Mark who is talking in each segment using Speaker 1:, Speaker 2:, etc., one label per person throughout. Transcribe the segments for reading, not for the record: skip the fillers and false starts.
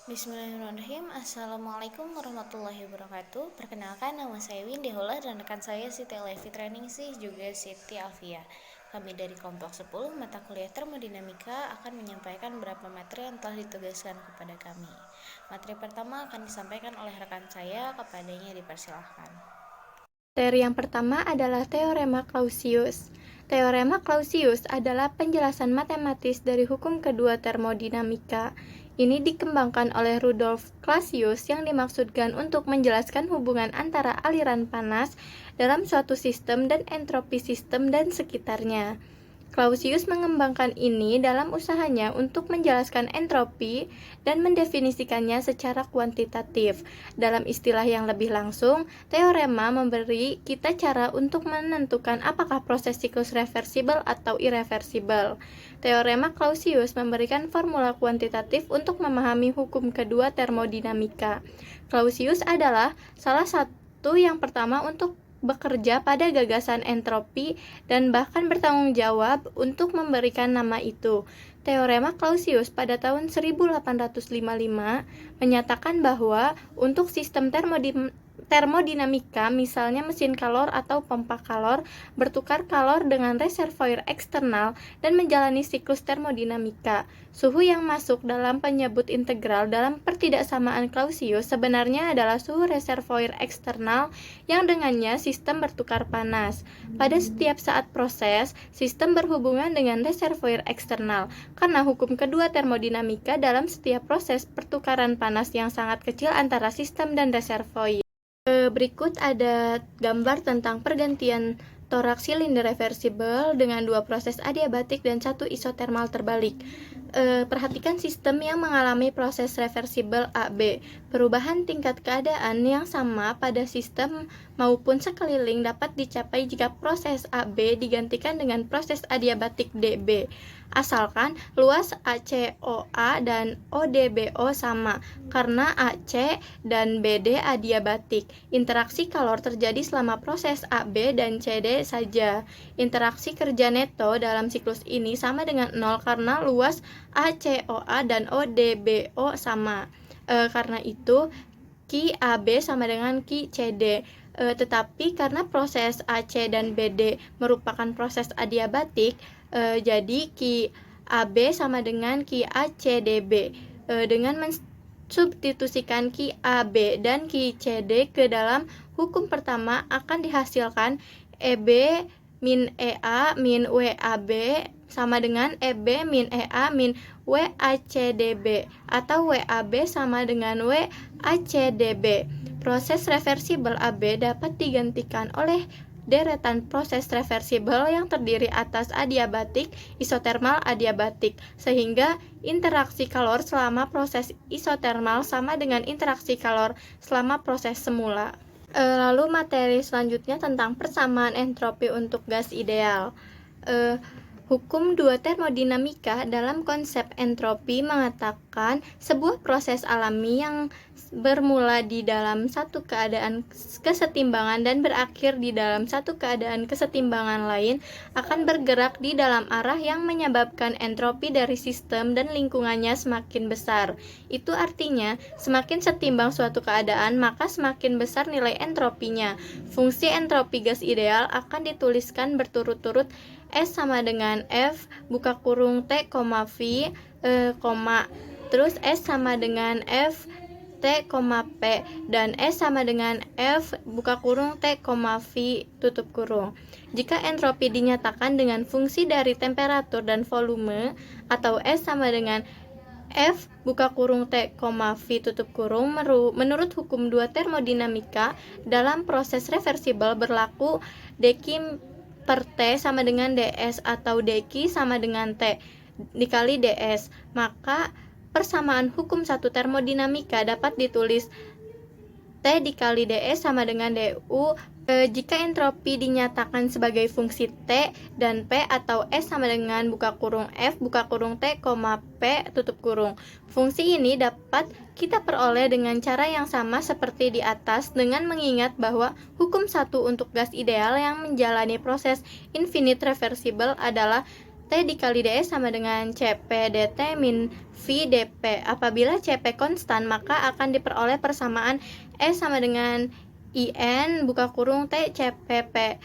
Speaker 1: Bismillahirrahmanirrahim. Assalamualaikum warahmatullahi wabarakatuh. Perkenalkan, nama saya Windy Hula dan rekan saya Siti Levi Training sih juga Siti Alfia. Kami dari kelompok 10 mata kuliah termodinamika akan menyampaikan beberapa materi yang telah ditugaskan kepada kami. Materi pertama akan disampaikan oleh rekan saya, kepadanya dipersilahkan.
Speaker 2: Materi yang pertama adalah Teorema Clausius. Teorema Clausius adalah penjelasan matematis dari hukum kedua termodinamika. Ini dikembangkan oleh Rudolf Clausius yang dimaksudkan untuk menjelaskan hubungan antara aliran panas dalam suatu sistem dan entropi sistem dan sekitarnya. Clausius mengembangkan ini dalam usahanya untuk menjelaskan entropi dan mendefinisikannya secara kuantitatif. Dalam istilah yang lebih langsung, teorema memberi kita cara untuk menentukan apakah proses siklus reversibel atau irreversibel. Teorema Clausius memberikan formula kuantitatif untuk memahami hukum kedua termodinamika. Clausius adalah salah satu yang pertama untuk bekerja pada gagasan entropi dan bahkan bertanggung jawab untuk memberikan nama itu. Teorema Clausius pada tahun 1855 menyatakan bahwa untuk sistem termodinamika, misalnya mesin kalor atau pompa kalor, bertukar kalor dengan reservoir eksternal dan menjalani siklus termodinamika. Suhu yang masuk dalam penyebut integral dalam pertidaksamaan Clausius sebenarnya adalah suhu reservoir eksternal yang dengannya sistem bertukar panas. Pada setiap saat proses, sistem berhubungan dengan reservoir eksternal, karena hukum kedua termodinamika dalam setiap proses pertukaran panas yang sangat kecil antara sistem dan reservoir. Berikut ada gambar tentang pergantian torak silinder reversibel dengan dua proses adiabatik dan satu isotermal terbalik. Perhatikan sistem yang mengalami proses reversibel AB. Perubahan tingkat keadaan yang sama pada sistem maupun sekeliling dapat dicapai jika proses AB digantikan dengan proses adiabatik DB. Asalkan luas ACOA dan ODBO sama, karena AC dan BD adiabatik. Interaksi kalor terjadi selama proses AB dan CD saja. Interaksi kerja neto dalam siklus ini sama dengan 0 karena luas ACOA dan ODBO sama. Karena itu, Ki AB sama dengan Ki CD. Tetapi karena proses AC dan BD merupakan proses adiabatik, jadi Ki AB sama dengan Ki ACDB. Dengan mensubstitusikan Ki AB dan Ki CD ke dalam hukum pertama akan dihasilkan EB min EA min WAB sama dengan EB min EA min WACDB atau WAB sama dengan WACDB. Proses reversibel AB dapat digantikan oleh deretan proses reversibel yang terdiri atas adiabatik, isotermal, adiabatik, sehingga interaksi kalor selama proses isotermal sama dengan interaksi kalor selama proses semula. Lalu materi selanjutnya tentang persamaan entropi untuk gas ideal. Hukum dua termodinamika dalam konsep entropi mengatakan sebuah proses alami yang bermula di dalam satu keadaan kesetimbangan dan berakhir di dalam satu keadaan kesetimbangan lain akan bergerak di dalam arah yang menyebabkan entropi dari sistem dan lingkungannya semakin besar. Itu artinya, semakin setimbang suatu keadaan, maka semakin besar nilai entropinya. Fungsi entropi gas ideal akan dituliskan berturut-turut. S sama dengan F buka kurung T, V, terus S sama dengan F T, P, dan S sama dengan F buka kurung T, V tutup kurung. Jika entropi dinyatakan dengan fungsi dari temperatur dan volume, atau S sama dengan F buka kurung T, V tutup kurung, menurut hukum dua termodinamika dalam proses reversibel berlaku dq per T sama dengan ds atau dq sama dengan T dikali ds. Maka persamaan hukum satu termodinamika dapat ditulis T dikali ds sama dengan du. Jika entropi dinyatakan sebagai fungsi T dan P atau S sama dengan buka kurung F buka kurung T, P tutup kurung. Fungsi ini dapat kita peroleh dengan cara yang sama seperti di atas dengan mengingat bahwa hukum satu untuk gas ideal yang menjalani proses infinite reversible adalah T dikali dE sama dengan CP dt min V dP. Apabila CP konstan, maka akan diperoleh persamaan E sama dengan IN buka kurung T CPP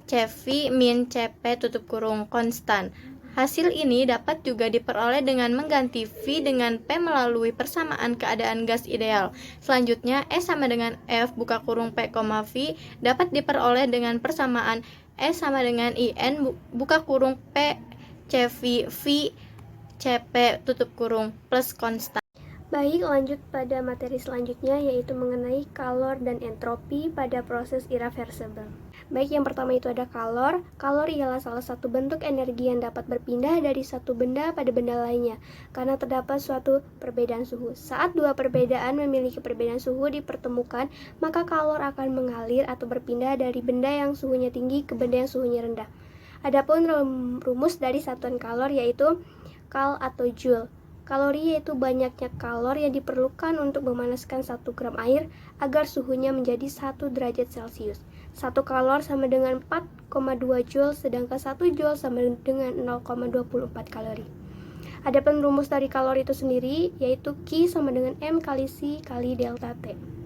Speaker 2: CV min CP tutup kurung konstan. Hasil ini dapat juga diperoleh dengan mengganti V dengan P melalui persamaan keadaan gas ideal. Selanjutnya, E sama dengan F buka kurung P, V dapat diperoleh dengan persamaan E sama dengan IN buka kurung P CV V CP tutup kurung plus konstan.
Speaker 3: Baik, lanjut pada materi selanjutnya, yaitu mengenai kalor dan entropi pada proses irreversible. Baik, yang pertama itu ada kalor. Kalor ialah salah satu bentuk energi yang dapat berpindah dari satu benda pada benda lainnya, karena terdapat suatu perbedaan suhu. Saat dua perbedaan memiliki perbedaan suhu dipertemukan, maka kalor akan mengalir atau berpindah dari benda yang suhunya tinggi ke benda yang suhunya rendah. Adapun rumus dari satuan kalor yaitu kal atau joule. Kalori yaitu banyaknya kalor yang diperlukan untuk memanaskan 1 gram air agar suhunya menjadi 1 derajat Celcius. 1 kalor sama dengan 4,2 joule, sedangkan 1 joule sama dengan 0,24 kalori. Adapun rumus dari kalor itu sendiri yaitu Q sama dengan M kali C kali delta T.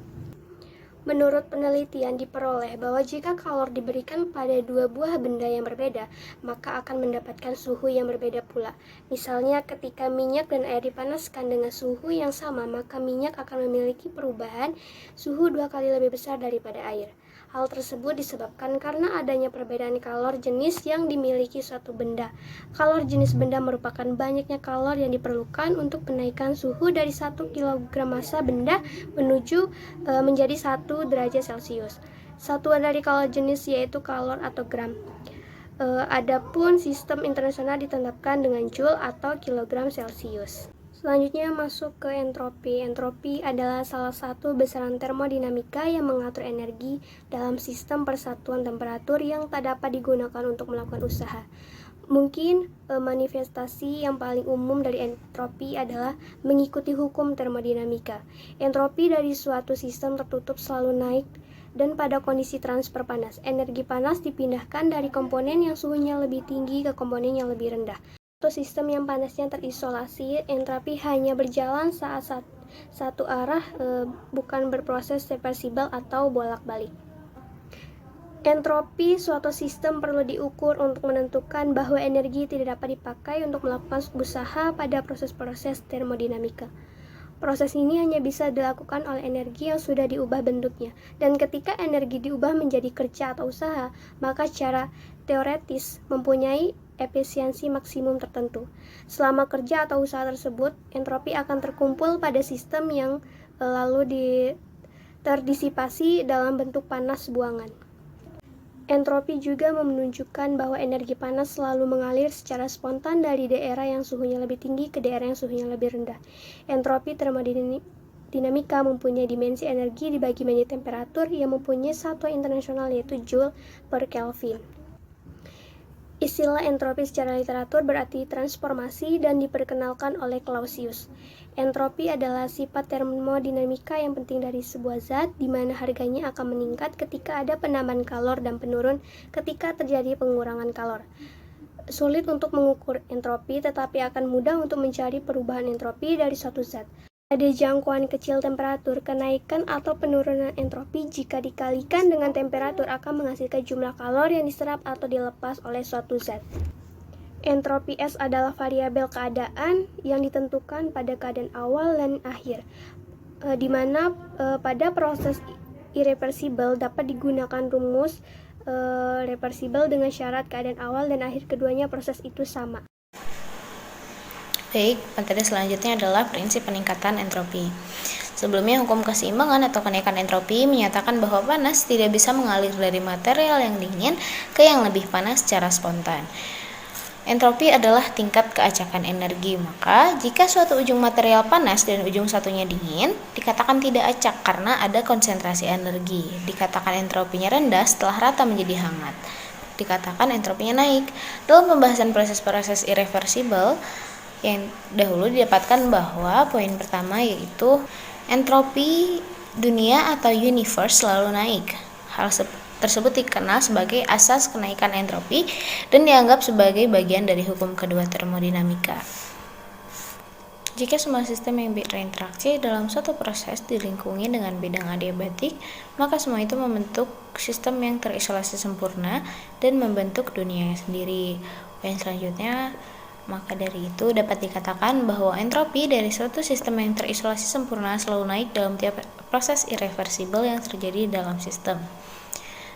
Speaker 3: Menurut penelitian diperoleh bahwa jika kalor diberikan pada dua buah benda yang berbeda, maka akan mendapatkan suhu yang berbeda pula. Misalnya ketika minyak dan air dipanaskan dengan suhu yang sama, maka minyak akan memiliki perubahan suhu 2 kali lebih besar daripada air. Hal tersebut disebabkan karena adanya perbedaan kalor jenis yang dimiliki suatu benda. Kalor jenis benda merupakan banyaknya kalor yang diperlukan untuk menaikkan suhu dari 1 kg massa benda menuju menjadi 1 derajat Celcius. Satuan dari kalor jenis yaitu kalor atau gram. Adapun sistem internasional ditetapkan dengan joule atau kilogram Celcius. Selanjutnya masuk ke entropi. Entropi adalah salah satu besaran termodinamika yang mengatur energi dalam sistem persatuan temperatur yang tak dapat digunakan untuk melakukan usaha. Mungkin manifestasi yang paling umum dari entropi adalah mengikuti hukum termodinamika. Entropi dari suatu sistem tertutup selalu naik dan pada kondisi transfer panas, energi panas dipindahkan dari komponen yang suhunya lebih tinggi ke komponen yang lebih rendah. Untuk sistem yang panasnya terisolasi, entropi hanya berjalan saat satu arah, bukan berproses reversibel atau bolak-balik. Entropi suatu sistem perlu diukur untuk menentukan bahwa energi tidak dapat dipakai untuk melakukan usaha pada proses-proses termodinamika. Proses ini hanya bisa dilakukan oleh energi yang sudah diubah bentuknya, dan ketika energi diubah menjadi kerja atau usaha, maka secara teoretis mempunyai efisiensi maksimum tertentu. Selama kerja atau usaha tersebut, entropi akan terkumpul pada sistem yang lalu terdisipasi dalam bentuk panas buangan. Entropi juga menunjukkan bahwa energi panas selalu mengalir secara spontan dari daerah yang suhunya lebih tinggi ke daerah yang suhunya lebih rendah. Entropi termodinamika mempunyai dimensi energi dibagi menjadi temperatur yang mempunyai satuan internasional yaitu Joule per Kelvin. Istilah entropi secara literatur berarti transformasi dan diperkenalkan oleh Clausius. Entropi adalah sifat termodinamika yang penting dari sebuah zat, di mana harganya akan meningkat ketika ada penambahan kalor dan penurun ketika terjadi pengurangan kalor. Sulit untuk mengukur entropi, tetapi akan mudah untuk mencari perubahan entropi dari suatu zat. Pada jangkauan kecil temperatur, kenaikan atau penurunan entropi jika dikalikan dengan temperatur akan menghasilkan jumlah kalor yang diserap atau dilepas oleh suatu zat. Entropi S adalah variabel keadaan yang ditentukan pada keadaan awal dan akhir, di mana pada proses irreversible dapat digunakan rumus reversible dengan syarat keadaan awal dan akhir keduanya proses itu sama.
Speaker 1: Baik, materi selanjutnya adalah prinsip peningkatan entropi. Sebelumnya, hukum keseimbangan atau kenaikan entropi menyatakan bahwa panas tidak bisa mengalir dari material yang dingin ke yang lebih panas secara spontan. Entropi adalah tingkat keacakan energi, maka jika suatu ujung material panas dan ujung satunya dingin, dikatakan tidak acak karena ada konsentrasi energi. Dikatakan entropinya rendah setelah rata menjadi hangat. Dikatakan entropinya naik. Dalam pembahasan proses-proses irreversible, yang dahulu didapatkan bahwa poin pertama yaitu entropi dunia atau universe selalu naik. tersebut dikenal sebagai asas kenaikan entropi dan dianggap sebagai bagian dari hukum kedua termodinamika. Jika semua sistem yang berinteraksi dalam suatu proses dilingkungi dengan bidang adiabatik, maka semua itu membentuk sistem yang terisolasi sempurna dan membentuk dunianya sendiri. Poin selanjutnya, maka dari itu dapat dikatakan bahwa entropi dari suatu sistem yang terisolasi sempurna selalu naik dalam tiap proses irreversibel yang terjadi dalam sistem.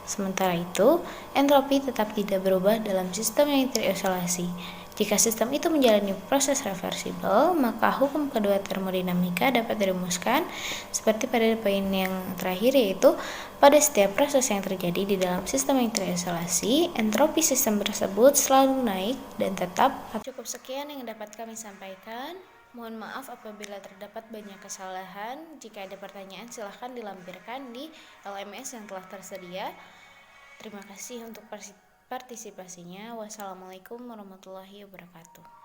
Speaker 1: Sementara itu, entropi tetap tidak berubah dalam sistem yang terisolasi. Jika sistem itu menjalani proses reversibel, maka hukum kedua termodinamika dapat dirumuskan seperti pada poin yang terakhir, yaitu pada setiap proses yang terjadi di dalam sistem yang terisolasi, entropi sistem tersebut selalu naik dan tetap. Cukup sekian yang dapat kami sampaikan. Mohon maaf apabila terdapat banyak kesalahan. Jika ada pertanyaan, silahkan dilampirkan di LMS yang telah tersedia. Terima kasih untuk partisipasinya. Wassalamualaikum warahmatullahi wabarakatuh.